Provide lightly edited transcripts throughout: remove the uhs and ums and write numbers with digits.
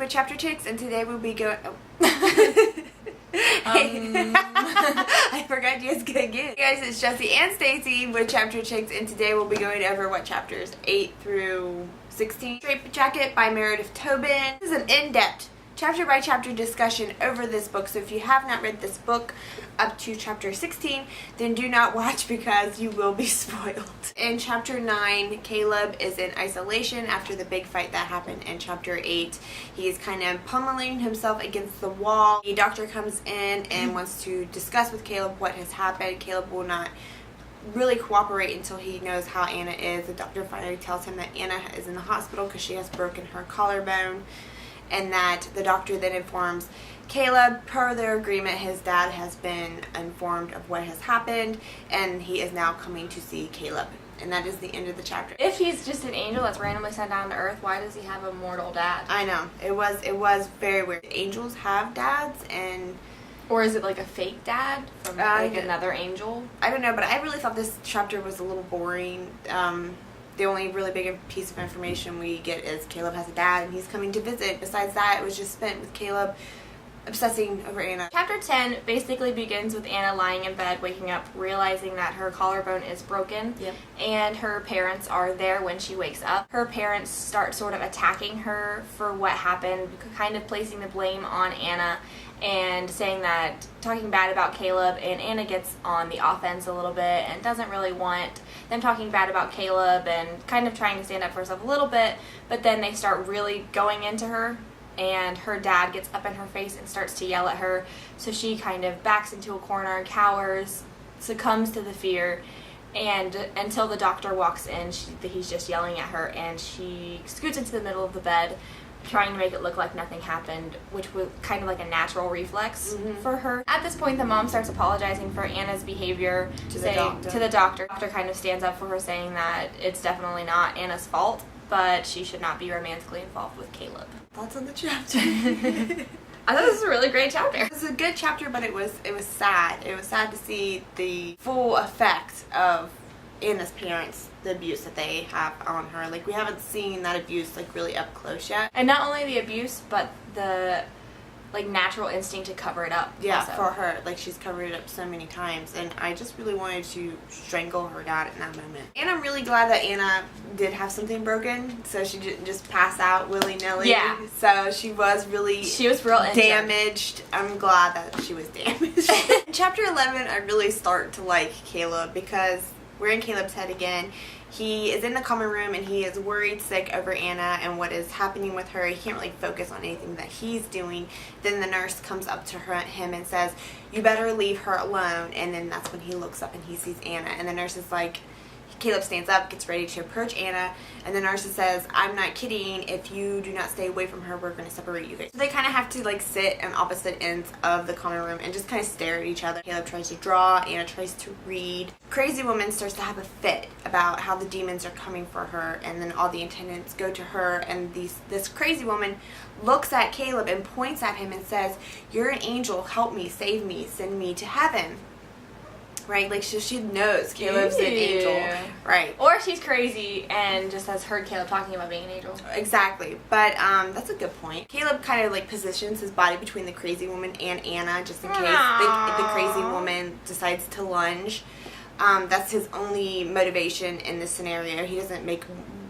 with Chapter Chicks, and today we'll be going... Oh. I forgot you guys could get. Hey guys, it's Jessie and Stacy with Chapter Chicks, and today we'll be going over what chapters 8 through 16. Straight Jacket by Meredith Tobin. This is an in-depth chapter by chapter discussion over this book, so if you have not read this book up to chapter 16, then do not watch because you will be spoiled. In chapter 9, Caleb is in isolation after the big fight that happened in chapter 8. He's kind of pummeling himself against the wall. The doctor comes in and wants to discuss with Caleb what has happened. Caleb will not really cooperate until he knows how Anna is. The doctor finally tells him that Anna is in the hospital because she has broken her collarbone, and that the doctor then informs Caleb, per their agreement, his dad has been informed of what has happened, and he is now coming to see Caleb. And that is the end of the chapter. If he's just an angel that's randomly sent down to Earth, why does he have a mortal dad? I know. It was very weird. Angels have dads, and... Or is it like a fake dad from like another angel? I don't know, but I really thought this chapter was a little boring. The only really big piece of information we get is Caleb has a dad and he's coming to visit. Besides that, it was just spent with Caleb obsessing over Anna. Chapter 10 basically begins with Anna lying in bed, waking up, realizing that her collarbone is broken. Yep. And her parents are there when she wakes up. Her parents start sort of attacking her for what happened, kind of placing the blame on Anna and saying that, talking bad about Caleb, and Anna gets on the offense a little bit and doesn't really want them talking bad about Caleb and kind of trying to stand up for herself a little bit, but then they start really going into her, and her dad gets up in her face and starts to yell at her, so she kind of backs into a corner, cowers, succumbs to the fear, and until the doctor walks in, he's just yelling at her, and she scoots into the middle of the bed, trying to make it look like nothing happened, which was kind of like a natural reflex for her. At this point, the mom starts apologizing for Anna's behavior to the doctor. The doctor kind of stands up for her, saying that it's definitely not Anna's fault, but she should not be romantically involved with Caleb. Thoughts on the chapter? I thought this was a really great chapter. It was a good chapter, but it was sad. It was sad to see the full effect of Anna's parents, the abuse that they have on her. Like, we haven't seen that abuse like really up close yet. And not only the abuse, but the like natural instinct to cover it up. Yeah, also. for her. Like, she's covered it up so many times, and I just really wanted to strangle her dad in that moment. And I'm really glad that Anna did have something broken, so she didn't just pass out willy-nilly. Yeah. So she was real damaged. I'm glad that she was damaged. In chapter 11, I really start to like Caleb because we're in Caleb's head again. He is in the common room and he is worried sick over Anna and what is happening with her. He can't really focus on anything that he's doing. Then the nurse comes up to him and says, "You better leave her alone." And then that's when he looks up and he sees Anna. And the nurse is like, Caleb stands up, gets ready to approach Anna, and the nurse says, "I'm not kidding. If you do not stay away from her, we're going to separate you guys." So they kind of have to like sit on opposite ends of the common room and just kind of stare at each other. Caleb tries to draw, Anna tries to read. Crazy woman starts to have a fit about how the demons are coming for her, and then all the attendants go to her, and this crazy woman looks at Caleb and points at him and says, "You're an angel. Help me, save me, send me to heaven." Right, like she knows Caleb's an angel, right? Or she's crazy and just has heard Caleb talking about being an angel. Exactly, but that's a good point. Caleb kind of like positions his body between the crazy woman and Anna, just in case the crazy woman decides to lunge. That's his only motivation in this scenario. He doesn't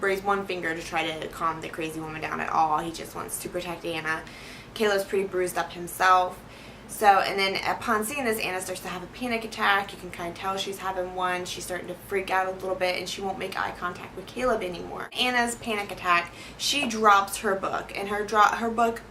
raise one finger to try to calm the crazy woman down at all. He just wants to protect Anna. Caleb's pretty bruised up himself. So, and then upon seeing this, Anna starts to have a panic attack. You can kind of tell she's having one. She's starting to freak out a little bit, and she won't make eye contact with Caleb anymore. Anna's panic attack, she drops her book, and her book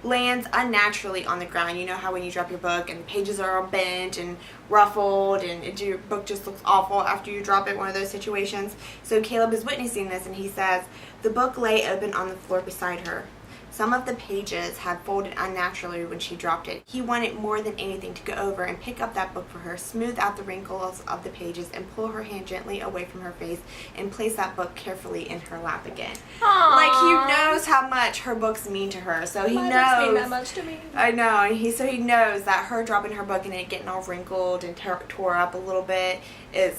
lands unnaturally on the ground. You know how when you drop your book and the pages are all bent and ruffled and your book just looks awful after you drop it, one of those situations. So Caleb is witnessing this, and he says, "The book lay open on the floor beside her. Some of the pages had folded unnaturally when she dropped it. He wanted more than anything to go over and pick up that book for her, smooth out the wrinkles of the pages, and pull her hand gently away from her face and place that book carefully in her lap again." Aww. Like, he knows how much her books mean to her, so he knows. Books mean that much to me. I know, and he knows that her dropping her book and it getting all wrinkled and tore up a little bit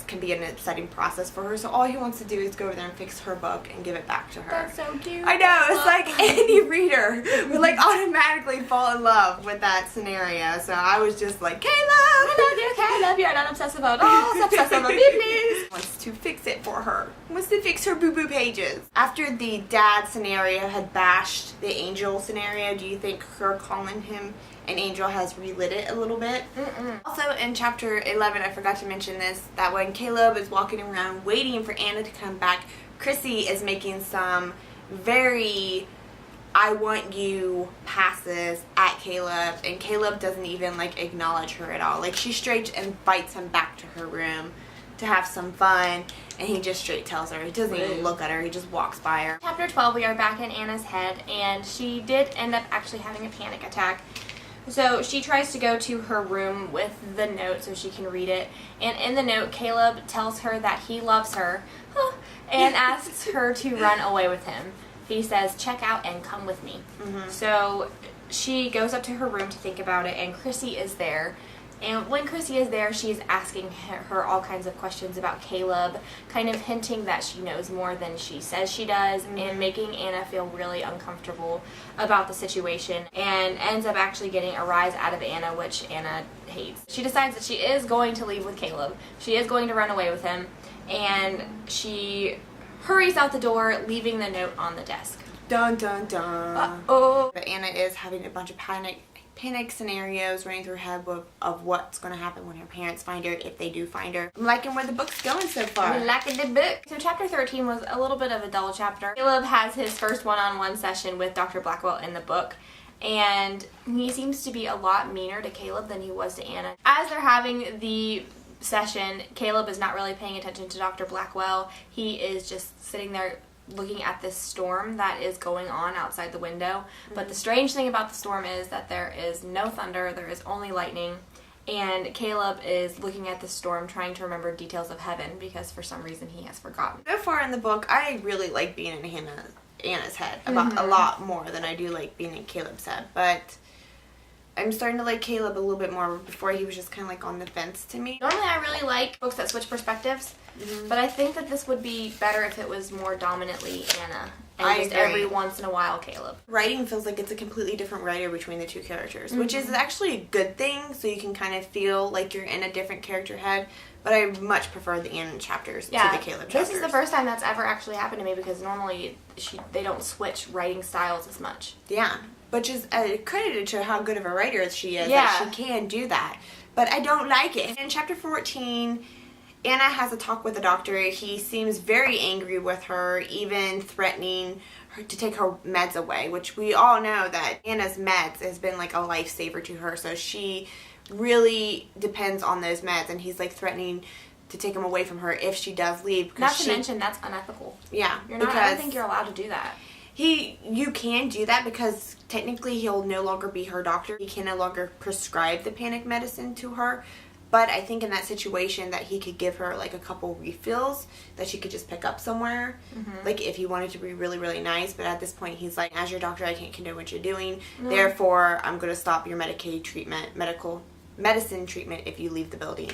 can be an upsetting process for her. So all he wants to do is go over there and fix her book and give it back to her. That's so cute. I know, it's like, and he reader would like automatically fall in love with that scenario. So I was just like, Caleb! I love you, Caleb. You're not obsessive at all. Obsessive with me, please. Wants to fix it for her. Wants to fix her boo-boo pages. After the dad scenario had bashed the angel scenario, do you think her calling him an angel has relit it a little bit? Also in chapter 11, I forgot to mention this, that when Caleb is walking around waiting for Anna to come back, Chrissy is making some very I want you passes at Caleb, and Caleb doesn't even like acknowledge her at all. Like she straight invites him back to her room to have some fun, and he just straight tells her. He doesn't even look at her, he just walks by her. Chapter 12, we are back in Anna's head, and she did end up actually having a panic attack. So she tries to go to her room with the note so she can read it, and in the note Caleb tells her that he loves her and asks her to run away with him. He says, check out and come with me. So she goes up to her room to think about it, and Chrissy is there. And when Chrissy is there, she's asking her all kinds of questions about Caleb, kind of hinting that she knows more than she says she does, and making Anna feel really uncomfortable about the situation, and ends up actually getting a rise out of Anna, which Anna hates. She decides that she is going to leave with Caleb. She is going to run away with him, and she hurries out the door, leaving the note on the desk. Dun dun dun. Uh-oh. But Anna is having a bunch of panic scenarios running through her head of what's going to happen when her parents find her, if they do find her. I'm liking where the book's going so far. I'm liking the book. So chapter 13 was a little bit of a dull chapter. Caleb has his first one-on-one session with Dr. Blackwell in the book, and he seems to be a lot meaner to Caleb than he was to Anna. As they're having the session, Caleb is not really paying attention to Dr. Blackwell. He is just sitting there looking at this storm that is going on outside the window. But the strange thing about the storm is that there is no thunder, there is only lightning, and Caleb is looking at the storm trying to remember details of heaven because for some reason he has forgotten. So far in the book, I really like being in Anna's head about a lot more than I do like being in Caleb's head, but I'm starting to like Caleb a little bit more. Before he was just kind of like on the fence to me. Normally I really like books that switch perspectives, but I think that this would be better if it was more dominantly Anna and just every once in a while Caleb. Writing feels like it's a completely different writer between the two characters, which is actually a good thing, so you can kind of feel like you're in a different character head. But I much prefer the Anna chapters to the Caleb chapters. This is the first time that's ever actually happened to me because normally they don't switch writing styles as much. Yeah. Which is credited to how good of a writer she is. Yeah. That she can do that. But I don't like it. In chapter 14, Anna has a talk with the doctor. He seems very angry with her, even threatening her to take her meds away, which we all know that Anna's meds has been like a lifesaver to her. So she really depends on those meds, and he's like threatening to take them away from her if she does leave. Not to mention that's unethical. Yeah. I don't think you're allowed to do that. You can do that because technically he'll no longer be her doctor. He can no longer prescribe the panic medicine to her. But I think in that situation that he could give her like a couple refills that she could just pick up somewhere. Like if he wanted to be really, really nice. But at this point he's like, as your doctor, I can't condone what you're doing. Therefore, I'm going to stop your medicine treatment if you leave the building.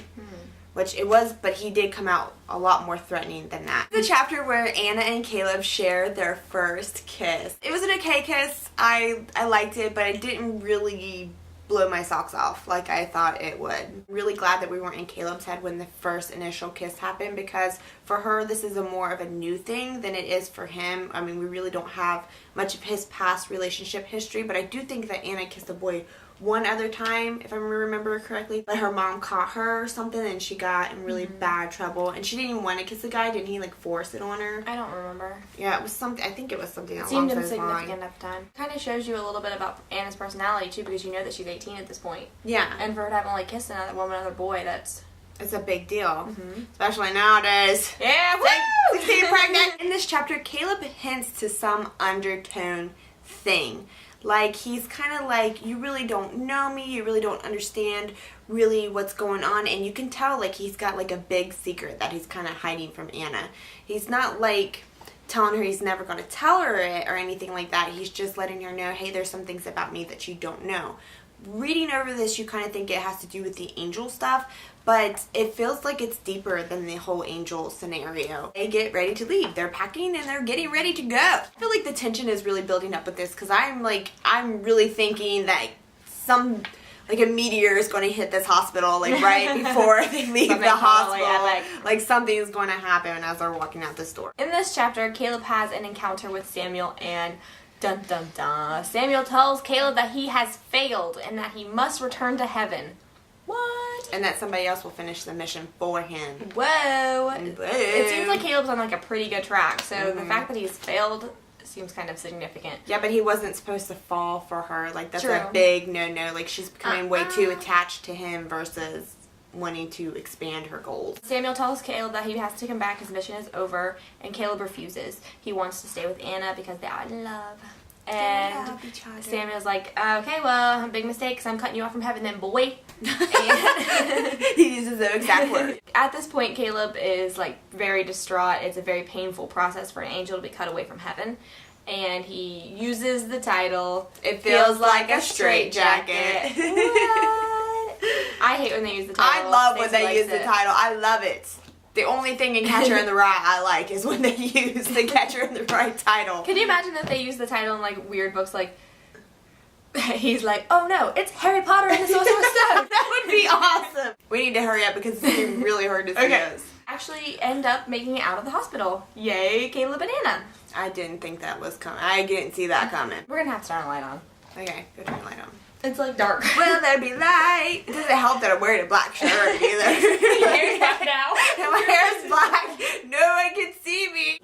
Which it was, but he did come out a lot more threatening than that. The chapter where Anna and Caleb shared their first kiss. It was an okay kiss. I liked it, but it didn't really blow my socks off like I thought it would. I'm really glad that we weren't in Caleb's head when the first initial kiss happened, because for her this is more of a new thing than it is for him. I mean, we really don't have much of his past relationship history, but I do think that Anna kissed a boy one other time, if I remember correctly, but her mom caught her or something and she got in really bad trouble, and she didn't even want to kiss the guy. Didn't he like force it on her? I don't remember. Yeah, it was something. I think it was something along seemed those insignificant lines. at the time. Kind of shows you a little bit about Anna's personality too, because you know that she's 18 at this point. Yeah, and for her to have only kissed another boy, it's a big deal, especially nowadays. Yeah, woo! 16 pregnant. In this chapter, Caleb hints to some undertone thing. Like, he's kind of like, you really don't know me, you really don't understand really what's going on, and you can tell, like, he's got, like, a big secret that he's kind of hiding from Anna. He's not, like, telling her he's never going to tell her it or anything like that. He's just letting her know, hey, there's some things about me that you don't know. Reading over this, you kind of think it has to do with the angel stuff, but it feels like it's deeper than the whole angel scenario. They get ready to leave. They're packing and they're getting ready to go. I feel like the tension is really building up with this because I'm really thinking that a meteor is going to hit this hospital right before they leave the hospital. Like something's going to happen as they're walking out this door. In this chapter, Caleb has an encounter with Samuel and dun dun dun. Samuel tells Caleb that he has failed and that he must return to heaven. What? And that somebody else will finish the mission for him. Whoa. Boom. It seems like Caleb's on a pretty good track. So the fact that he's failed seems kind of significant. Yeah, but he wasn't supposed to fall for her. That's True. a big no-no. She's becoming way too attached to him versus wanting to expand her goals. Samuel tells Caleb that he has to come back. His mission is over. And Caleb refuses. He wants to stay with Anna because they are in love. And Samuel's like, okay, well, big mistake because I'm cutting you off from heaven then, boy. And he uses the exact word. At this point, Caleb is very distraught. It's a very painful process for an angel to be cut away from heaven. And he uses the title, It feels like a straitjacket. What? I hate when they use the title. I love when Stacey they use likes the title. I love it. The only thing in Catcher in the Rye I like is when they use the Catcher in the Rye title. Can you imagine if they use the title in weird books he's like, oh no, it's Harry Potter and the Sorcerer's Stone. That would be awesome. We need to hurry up because it's getting really hard to see us. Actually end up making it out of the hospital. Yay, Caleb and Anna. I didn't think that was coming. I didn't see that coming. We're gonna have to turn a light on. Okay, go turn the light on. It's dark. Will there be light? It doesn't help that I'm wearing a black shirt either. Your hair's black now. And my hair's black. No one can see me.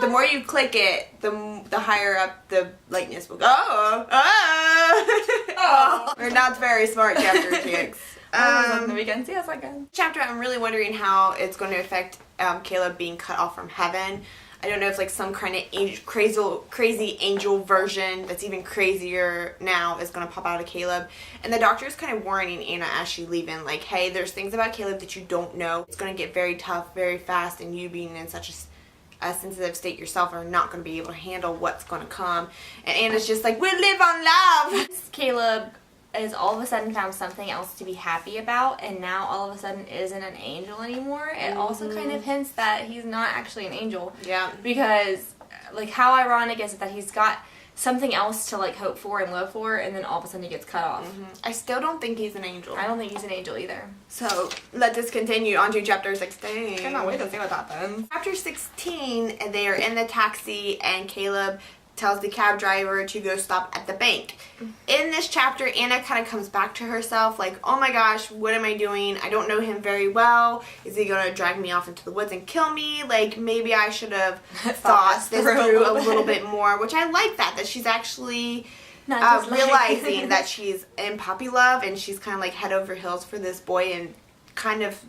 The more you click it, the higher up the lightness will go. Oh. We're not very smart chapter chicks. The weekend. See, that's not good. Chapter, I'm really wondering how it's going to affect Caleb being cut off from heaven. I don't know if some kind of crazy angel version that's even crazier now is going to pop out of Caleb. And the doctor's kind of warning Anna as she's leaving, hey, there's things about Caleb that you don't know. It's going to get very tough very fast, and you being in such a sensitive state yourself are not going to be able to handle what's going to come. And Anna's just like, we live on love. Caleb is all of a sudden found something else to be happy about, and now all of a sudden isn't an angel anymore. It also kind of hints that he's not actually an angel. Yeah. Because, how ironic is it that he's got something else to, hope for and live for, and then all of a sudden he gets cut off. I still don't think he's an angel. I don't think he's an angel either. So, let us continue on to chapter 16. I cannot wait to see what happens. Chapter 16, they are in the taxi, and Caleb tells the cab driver to go stop at the bank. In this chapter, Anna kind of comes back to herself, oh my gosh, what am I doing? I don't know him very well. Is he going to drag me off into the woods and kill me? Maybe I should have thought this through a little bit more, which I like that she's actually realizing that she's in puppy love, and she's kind of head over heels for this boy and kind of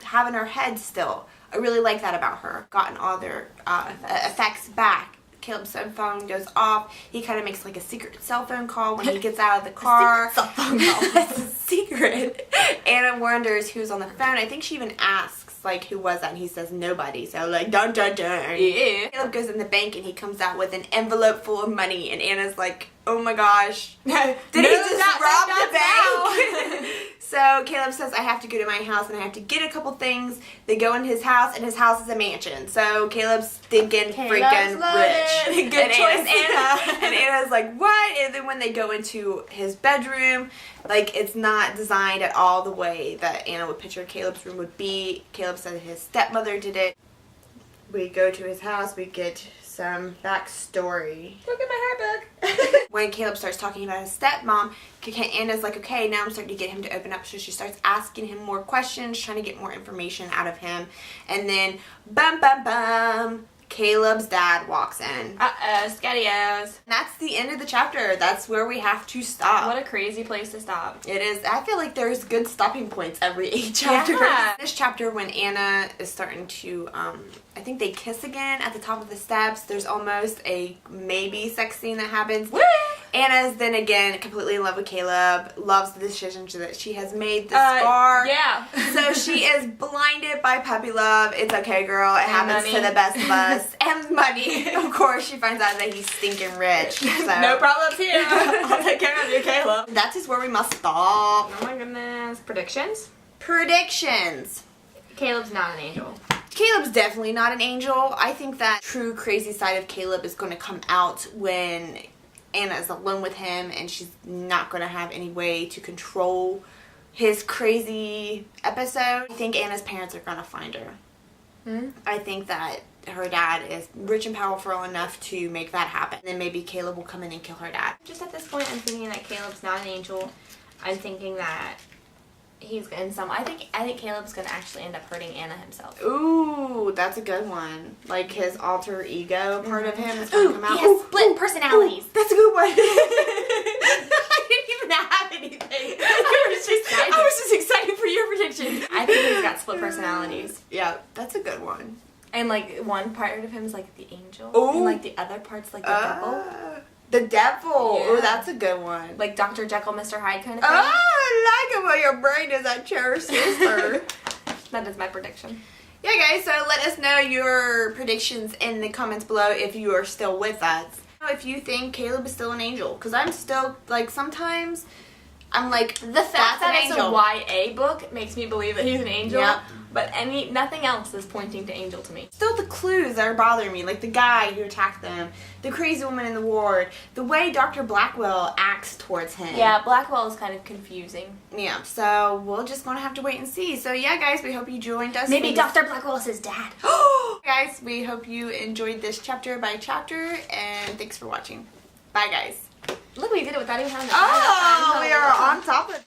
having her head still. I really like that about her. Gotten all their effects back. Caleb's cell phone goes off. He kind of makes a secret cell phone call when he gets out of the car. Cell phone call. It's a secret. Anna wonders who's on the phone. I think she even asks who was that, and he says nobody. So dun dun dun. Yeah. Caleb goes in the bank and he comes out with an envelope full of money, and Anna's like, oh my gosh, did he just rob the bank? So Caleb says, I have to go to my house and I have to get a couple things. They go in his house, and his house is a mansion. So Caleb's stinking freaking rich. Good choice, Anna. And Anna's like, what? And then when they go into his bedroom, it's not designed at all the way that Anna would picture Caleb's room would be. Caleb said his stepmother did it. We go to his house, we get some backstory. Look at my hair book. When Caleb starts talking about his stepmom, Anna's like, okay, now I'm starting to get him to open up. So she starts asking him more questions, trying to get more information out of him. And then, bum, bum, bum, Caleb's dad walks in. Uh-oh, Scadios. That's the end of the chapter. That's where we have to stop. What a crazy place to stop. It is. I feel like there's good stopping points every 8 chapters. Yeah. This chapter, when Anna is starting to, I think they kiss again at the top of the steps. There's almost a maybe sex scene that happens. Woo! Anna's then again completely in love with Caleb, loves the decision that she has made this far. Yeah. So she is blinded by puppy love. It's okay, girl. It happens to the best of us. And money. Of course, she finds out that he's stinking rich. So. No problems here. I'll take care of you, Caleb. That is where we must stop. Oh my goodness. Predictions? Predictions. Caleb's not an angel. Caleb's definitely not an angel. I think that true crazy side of Caleb is going to come out when Anna is alone with him and she's not going to have any way to control his crazy episode. I think Anna's parents are going to find her. I think that her dad is rich and powerful enough to make that happen. And then maybe Caleb will come in and kill her dad. Just at this point, I'm thinking that Caleb's not an angel. I'm thinking that he's in some. I think Caleb's gonna actually end up hurting Anna himself. Ooh, that's a good one. Like his alter ego part of him is gonna come out. He has split personalities. That's a good one. I didn't even have anything. I was just excited for your prediction. I think he's got split personalities. Yeah, that's a good one. And like one part of him is like the angel, Ooh. and like the other part's like the devil. The devil. Yeah. Oh, that's a good one. Like Dr. Jekyll, Mr. Hyde kind of thing. I like it when your brain is a cherished sister. That is my prediction. Yeah, guys, so let us know your predictions in the comments below if you are still with us. If you think Caleb is still an angel, because I'm still, like, sometimes I'm like, The fact that it's a YA book makes me believe that he's an angel. Yep. But nothing else is pointing to angel to me. Still the clues that are bothering me, like the guy who attacked them, the crazy woman in the ward, the way Dr. Blackwell acts towards him. Yeah, Blackwell is kind of confusing. Yeah, so we're just going to have to wait and see. So yeah, guys, we hope you joined us. Maybe Dr. Blackwell is his dad. Guys, we hope you enjoyed this chapter by chapter, and thanks for watching. Bye, guys. Look, we did it without even having to Oh, we are on top of it.